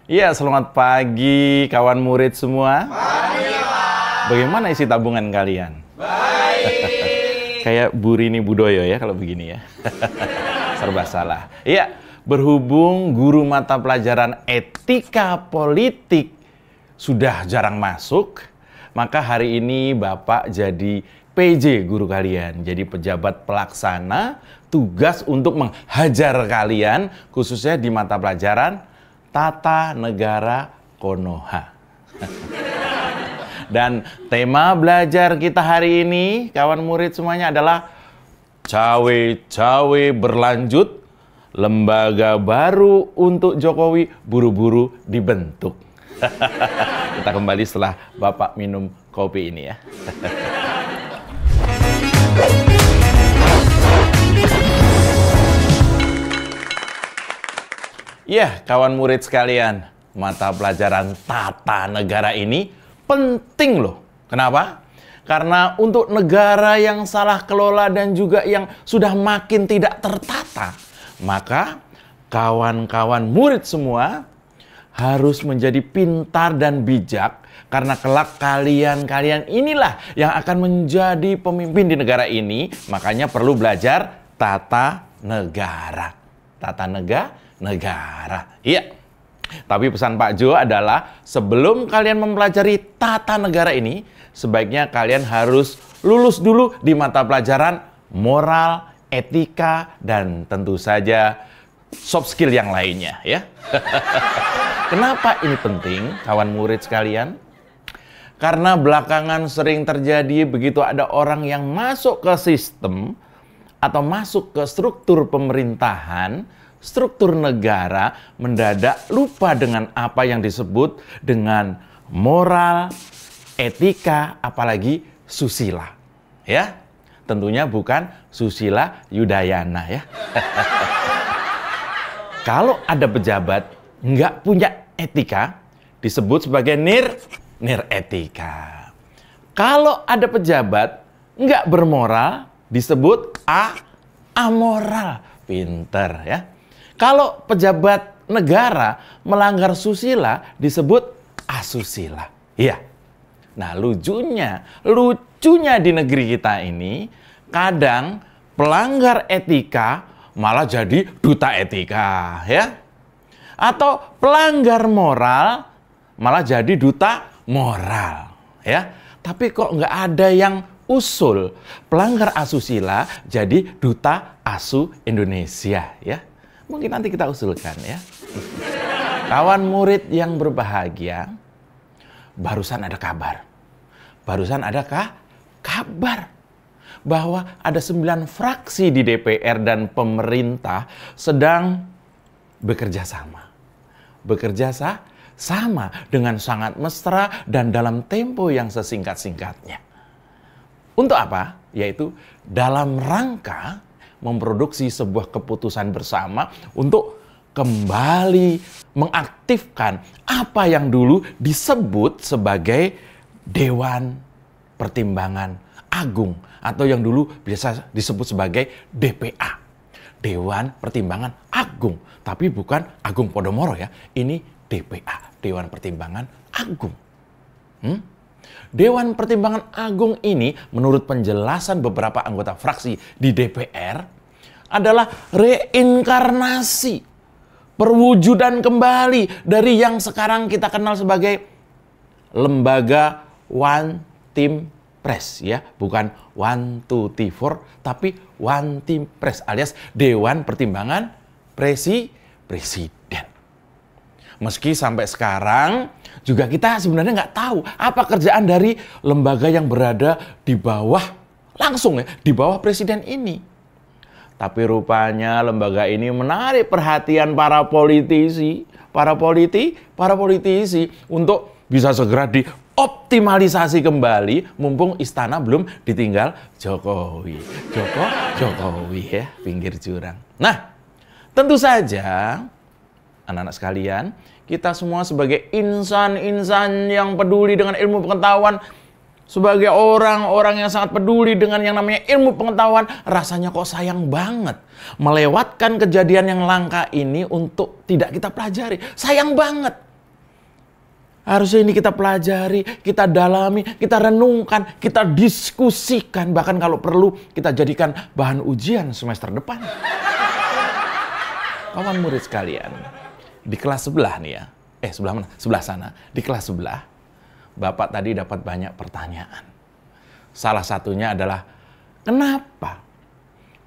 Iya, selamat pagi kawan murid semua. Pagi, Pak. Bagaimana isi tabungan kalian? Baik. Kayak Bu Rini Budoyo ya kalau begini ya. Serba salah. Iya, berhubung guru mata pelajaran etika politik sudah jarang masuk, maka hari ini Bapak jadi PJ guru kalian. Jadi pejabat pelaksana tugas untuk menghajar kalian khususnya di mata pelajaran Tata Negara Konoha. Dan tema belajar kita hari ini, kawan murid semuanya, adalah cawe-cawe berlanjut, lembaga baru untuk Jokowi buru-buru dibentuk. Kita kembali setelah Bapak minum kopi ini ya. Ya, kawan murid sekalian, mata pelajaran tata negara ini penting loh. Kenapa? Karena untuk negara yang salah kelola dan juga yang sudah makin tidak tertata, maka kawan-kawan murid semua harus menjadi pintar dan bijak, karena kelak kalian inilah yang akan menjadi pemimpin di negara ini. Makanya perlu belajar tata negara. Tata negara. Iya. Tapi pesan Pak Jo adalah sebelum kalian mempelajari tata negara ini, sebaiknya kalian harus lulus dulu di mata pelajaran moral, etika, dan tentu saja soft skill yang lainnya ya. Kenapa ini penting, kawan murid sekalian? Karena belakangan sering terjadi begitu ada orang yang masuk ke sistem atau masuk ke struktur pemerintahan, struktur negara, mendadak lupa dengan apa yang disebut dengan moral, etika, apalagi susila. Ya, tentunya bukan Susila Yudayana ya. Kalau ada pejabat nggak punya etika, disebut sebagai niretika. Kalau ada pejabat nggak bermoral, disebut amoral. Pinter ya. Kalau pejabat negara melanggar susila, disebut asusila. Iya. Nah, lucunya di negeri kita ini, kadang pelanggar etika malah jadi duta etika, ya. Atau pelanggar moral malah jadi duta moral, ya. Tapi kok nggak ada yang usul pelanggar asusila jadi duta asu Indonesia, ya. Mungkin nanti kita usulkan ya. Kawan murid yang berbahagia, barusan ada kabar. Barusan ada kabar bahwa ada 9 fraksi di DPR dan pemerintah sedang bekerja sama. Bekerja sama dengan sangat mesra dan dalam tempo yang sesingkat-singkatnya. Untuk apa? Yaitu dalam rangka memproduksi sebuah keputusan bersama untuk kembali mengaktifkan apa yang dulu disebut sebagai Dewan Pertimbangan Agung atau yang dulu biasa disebut sebagai DPA. Dewan Pertimbangan Agung, tapi bukan Agung Podomoro ya. Ini DPA, Dewan Pertimbangan Agung. Dewan Pertimbangan Agung ini menurut penjelasan beberapa anggota fraksi di DPR adalah reinkarnasi, perwujudan kembali dari yang sekarang kita kenal sebagai lembaga One Team Press ya, bukan 1, 2, 3, 4, tapi One Team Press alias Dewan Pertimbangan Presiden. Meski sampai sekarang juga kita sebenarnya nggak tahu apa kerjaan dari lembaga yang berada di bawah, langsung ya, di bawah presiden ini. Tapi rupanya lembaga ini menarik perhatian para politisi untuk bisa segera dioptimalisasi kembali mumpung istana belum ditinggal Jokowi ya, pinggir jurang. Nah, tentu saja anak-anak sekalian, kita semua sebagai insan-insan yang peduli dengan ilmu pengetahuan, sebagai orang-orang yang sangat peduli dengan yang namanya ilmu pengetahuan, rasanya kok sayang banget melewatkan kejadian yang langka ini untuk tidak kita pelajari. Sayang banget. Harusnya ini kita pelajari, kita dalami, kita renungkan, kita diskusikan. Bahkan kalau perlu kita jadikan bahan ujian semester depan. Kawan murid sekalian, di kelas sebelah nih ya. Sebelah mana? Sebelah sana. Di kelas sebelah, Bapak tadi dapat banyak pertanyaan. Salah satunya adalah, kenapa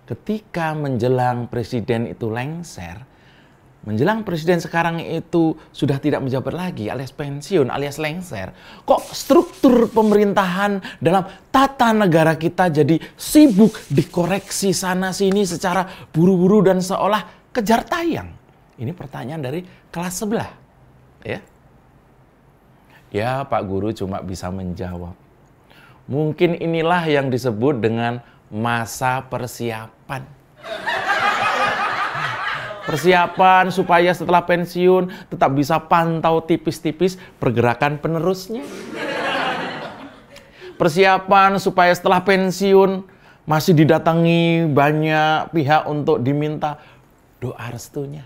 ketika menjelang presiden itu lengser, menjelang presiden sekarang itu sudah tidak menjabat lagi alias pensiun alias lengser, kok struktur pemerintahan dalam tata negara kita jadi sibuk dikoreksi sana sini secara buru-buru dan seolah kejar tayang? Ini pertanyaan dari kelas sebelah. Ya Pak Guru cuma bisa menjawab, mungkin inilah yang disebut dengan masa persiapan. Persiapan supaya setelah pensiun tetap bisa pantau tipis-tipis pergerakan penerusnya. Persiapan supaya setelah pensiun masih didatangi banyak pihak untuk diminta doa restunya.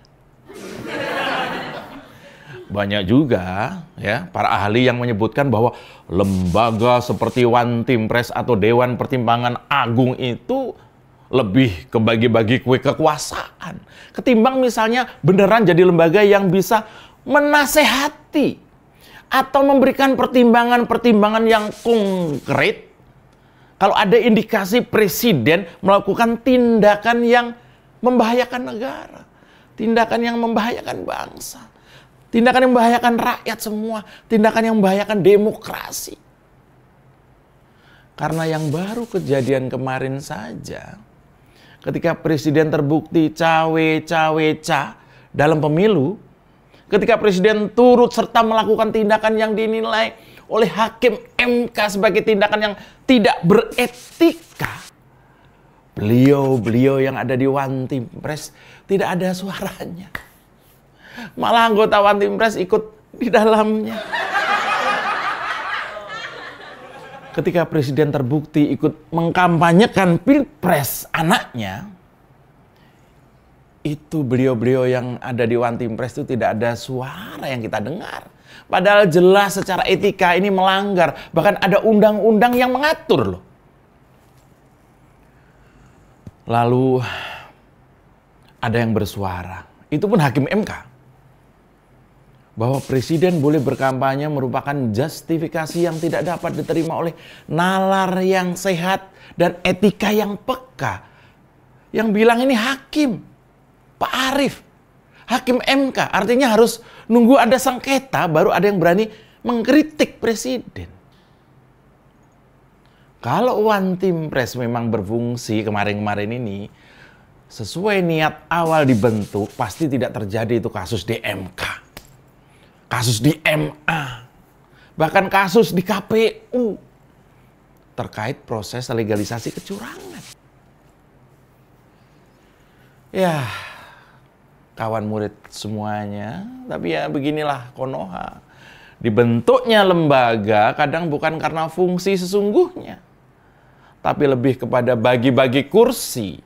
Banyak juga ya para ahli yang menyebutkan bahwa lembaga seperti One Team Press atau Dewan Pertimbangan Agung itu lebih ke bagi-bagi kue kekuasaan ketimbang misalnya beneran jadi lembaga yang bisa menasehati atau memberikan pertimbangan-pertimbangan yang konkret kalau ada indikasi presiden melakukan tindakan yang membahayakan negara, tindakan yang membahayakan bangsa, tindakan yang membahayakan rakyat semua, tindakan yang membahayakan demokrasi. Karena yang baru kejadian kemarin saja, ketika presiden terbukti cawe-cawe-ca dalam pemilu, ketika presiden turut serta melakukan tindakan yang dinilai oleh hakim MK sebagai tindakan yang tidak beretika, beliau yang ada di One Team Press tidak ada suaranya. Malah anggota One Team Press ikut di dalamnya. Ketika presiden terbukti ikut mengkampanyekan pilpres anaknya, itu beliau-beliau yang ada di One Team Press itu tidak ada suara yang kita dengar. Padahal jelas secara etika ini melanggar. Bahkan ada undang-undang yang mengatur loh. Lalu ada yang bersuara, itu pun hakim MK, bahwa presiden boleh berkampanye merupakan justifikasi yang tidak dapat diterima oleh nalar yang sehat dan etika yang peka. Yang bilang ini hakim, Pak Arief, hakim MK. Artinya harus nunggu ada sengketa baru ada yang berani mengkritik presiden. Kalau One Team Press memang berfungsi kemarin-kemarin ini sesuai niat awal dibentuk, pasti tidak terjadi itu kasus di MK. Kasus di MA, bahkan kasus di KPU terkait proses legalisasi kecurangan. Ya, kawan murid semuanya, tapi ya beginilah Konoha. Dibentuknya lembaga kadang bukan karena fungsi sesungguhnya, tapi lebih kepada bagi-bagi kursi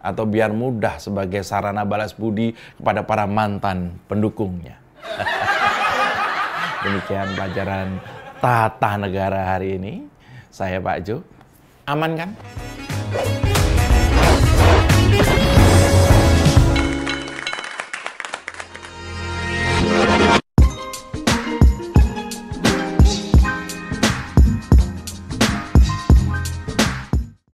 atau biar mudah sebagai sarana balas budi kepada para mantan pendukungnya. Demikian pelajaran tata negara hari ini. Saya Pak Jo. Aman kan?